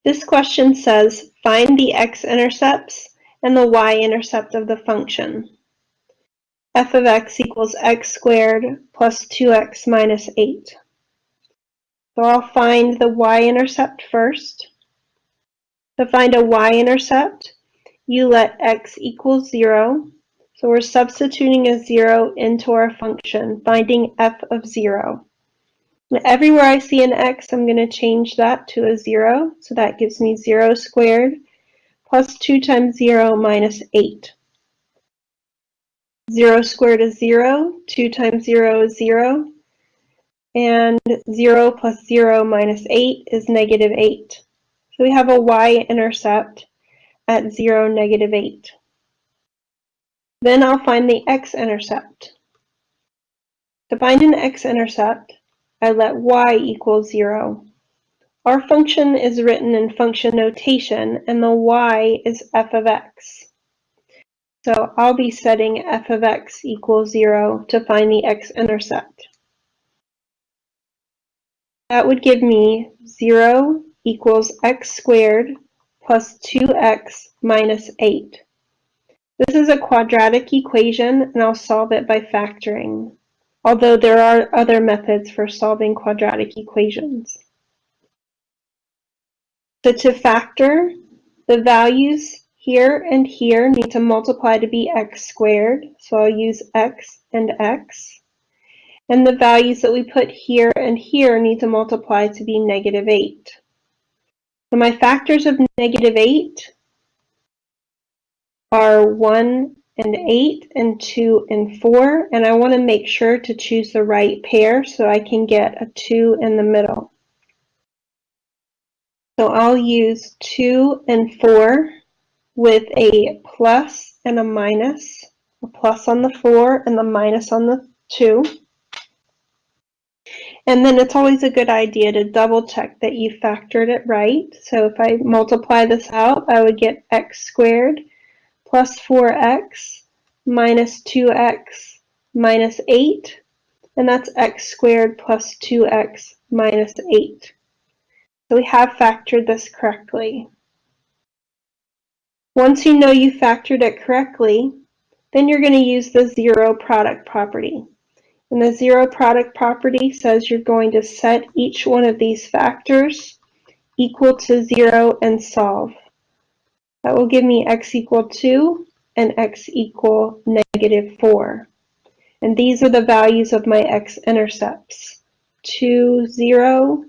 This question says, find the x-intercepts and the y-intercept of the function. F of x equals x squared plus 2x minus 8. So I'll find the y-intercept first. To find a y-intercept, you let x equal 0. So we're substituting a 0 into our function, finding f of 0. Everywhere I see an x, I'm going to change that to a 0. So that gives me 0 squared plus 2 times 0 minus 8. 0 squared is 0. 2 times 0 is 0. And 0 plus 0 minus 8 is negative 8. So we have a y-intercept at 0, negative 8. Then I'll find the x-intercept. To find an x-intercept, I let y equal 0. Our function is written in function notation, and the y is f of x. So I'll be setting f of x equals 0 to find the x-intercept. That would give me 0 equals x squared plus 2x minus 8. This is a quadratic equation, and I'll solve it by factoring, although there are other methods for solving quadratic equations. So to factor, the values here and here need to multiply to be x squared, so I'll use x and x. And the values that we put here and here need to multiply to be negative 8. So my factors of negative 8 are 1 and 8 and 2 and 4, and I want to make sure to choose the right pair so I can get a 2 in the middle. So I'll use 2 and 4 with a plus and a minus, a plus on the 4 and the minus on the 2. And then it's always a good idea to double check that you factored it right. So if I multiply this out, I would get x squared plus 4x minus 2x minus 8. And that's x squared plus 2x minus 8. So we have factored this correctly. Once you know you factored it correctly, then you're going to use the zero product property. And the zero product property says you're going to set each one of these factors equal to 0 and solve. That will give me x equal 2 and x equal negative 4. And these are the values of my x-intercepts. 2, 0,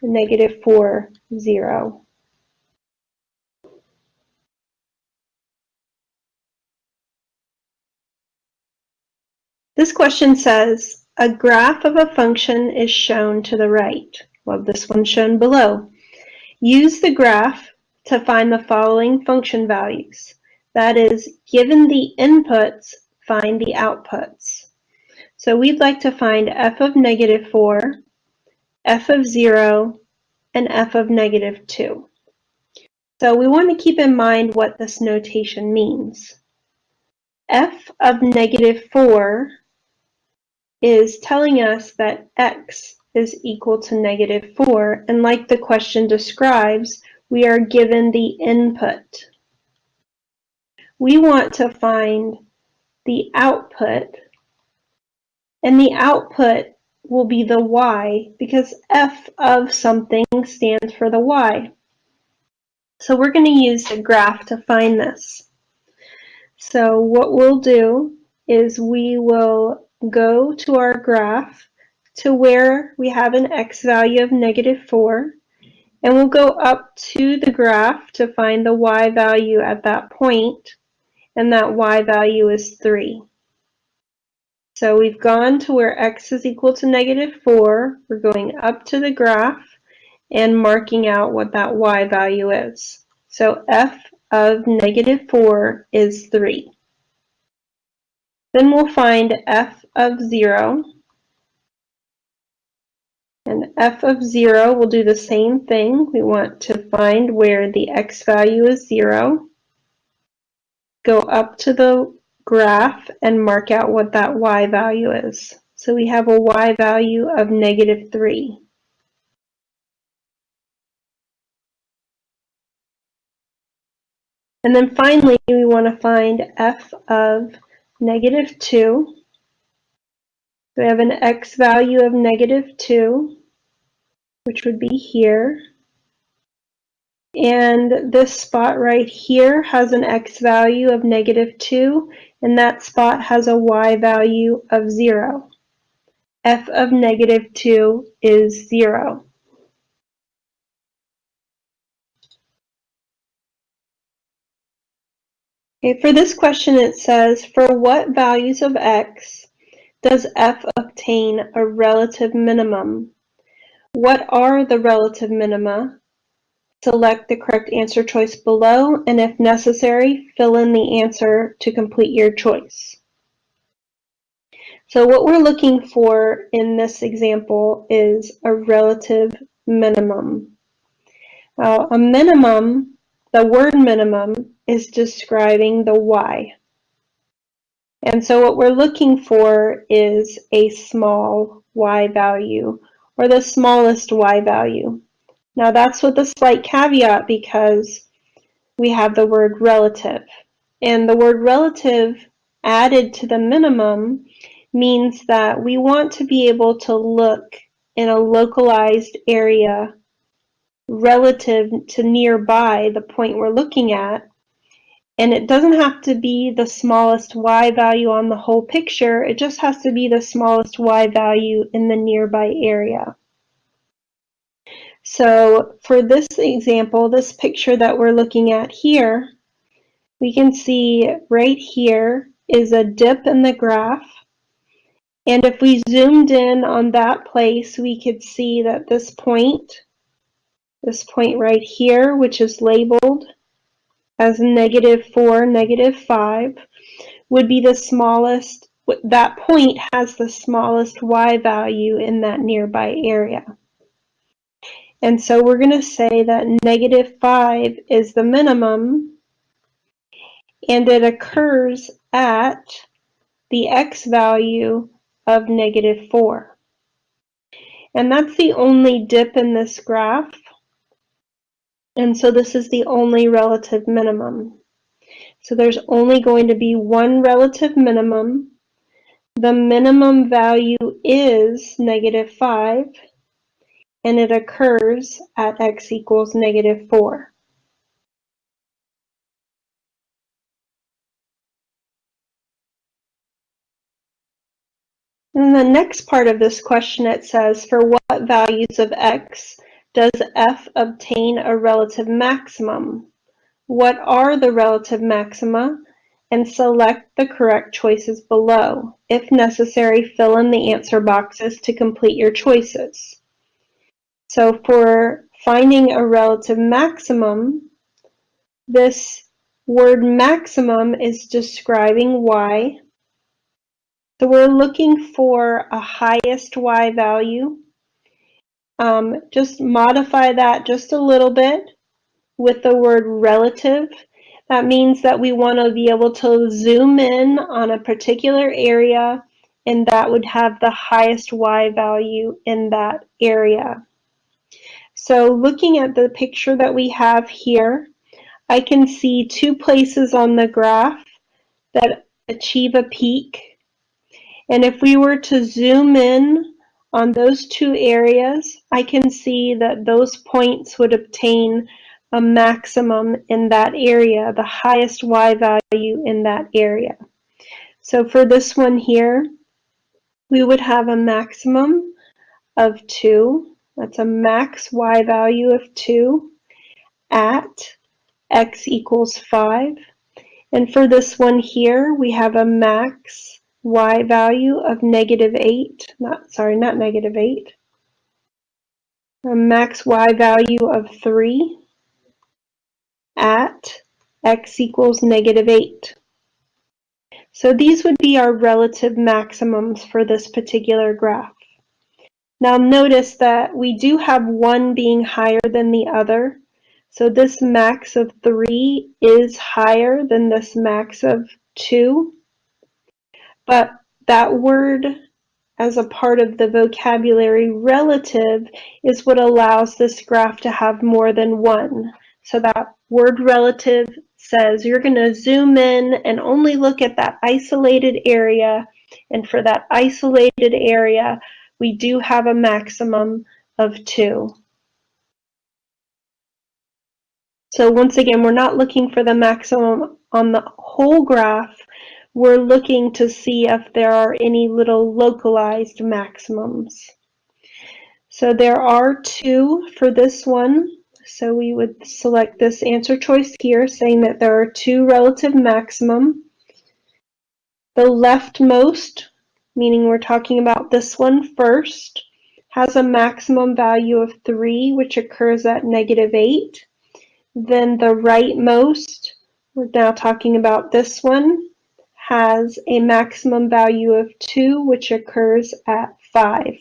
negative 4, 0. This question says, a graph of a function is shown to the right. Well, this one's shown below. Use the graph to find the following function values. That is, given the inputs, find the outputs. So we'd like to find f of negative 4, f of 0, and f of negative 2. So we want to keep in mind what this notation means. F of negative 4 is telling us that x is equal to negative 4, and like the question describes, we are given the input. We want to find the output, and the output will be the y, because f of something stands for the y. So we're going to use the graph to find this. So what we'll do is we will go to our graph to where we have an x value of negative 4, and we'll go up to the graph to find the y value at that point, and that y value is 3. So we've gone to where x is equal to negative 4, we're going up to the graph and marking out what that y value is. So f of negative 4 is 3. Then we'll find f of 0, and f of 0 will do the same thing. We want to find where the x value is 0, go up to the graph and mark out what that y value is. So we have a y value of negative 3. And then finally, we want to find f of -2. We have an x value of -2, which would be here. And this spot right here has an x value of -2, and that spot has a y value of 0. F of -2 is 0. Okay, for this question it says, for what values of x does f obtain a relative minimum? What are the relative minima? Select the correct answer choice below, and if necessary, fill in the answer to complete your choice. So what we're looking for in this example is a relative minimum. A minimum, the word minimum, is describing the y. And so what we're looking for is a small y value, or the smallest y value. Now that's with a slight caveat because we have the word relative. And the word relative added to the minimum means that we want to be able to look in a localized area relative to nearby the point we're looking at. And it doesn't have to be the smallest y value on the whole picture, it just has to be the smallest y value in the nearby area. So for this example, this picture that we're looking at here, we can see right here is a dip in the graph. And if we zoomed in on that place, we could see that this point right here, which is labeled as -4, -5, would be the smallest. That point has the smallest y value in that nearby area. And so we're going to say that -5 is the minimum, and it occurs at the x value of -4. And that's the only dip in this graph. And so this is the only relative minimum. So there's only going to be one relative minimum. The minimum value is -5, and it occurs at x equals -4. In the next part of this question, it says, for what values of x does f obtain a relative maximum? What are the relative maxima? And select the correct choices below. If necessary, fill in the answer boxes to complete your choices. So for finding a relative maximum, this word maximum is describing y. So we're looking for a highest y value. Just modify that just a little bit with the word relative. That means that we want to be able to zoom in on a particular area, and that would have the highest y value in that area. So looking at the picture that we have here, I can see two places on the graph that achieve a peak. And if we were to zoom in on those two areas, I can see that those points would obtain a maximum in that area, the highest y value in that area. So for this one here, we would have a maximum of 2. That's a max y value of 2 at x equals 5. And for this one here, we have a max y value of -8. Not -8. A max y value of 3 at x equals -8. So these would be our relative maximums for this particular graph. Now notice that we do have one being higher than the other. So this max of 3 is higher than this max of 2. But that word as a part of the vocabulary relative is what allows this graph to have more than one. So that word relative says you're going to zoom in and only look at that isolated area, and for that isolated area we do have a maximum of 2. So once again, we're not looking for the maximum on the whole graph, we're looking to see if there are any little localized maximums. So there are 2 for this one. So we would select this answer choice here, saying that there are 2 relative maximum. The leftmost, meaning we're talking about this one first, has a maximum value of 3, which occurs at -8. Then the rightmost, we're now talking about this one, has a maximum value of 2, which occurs at 5.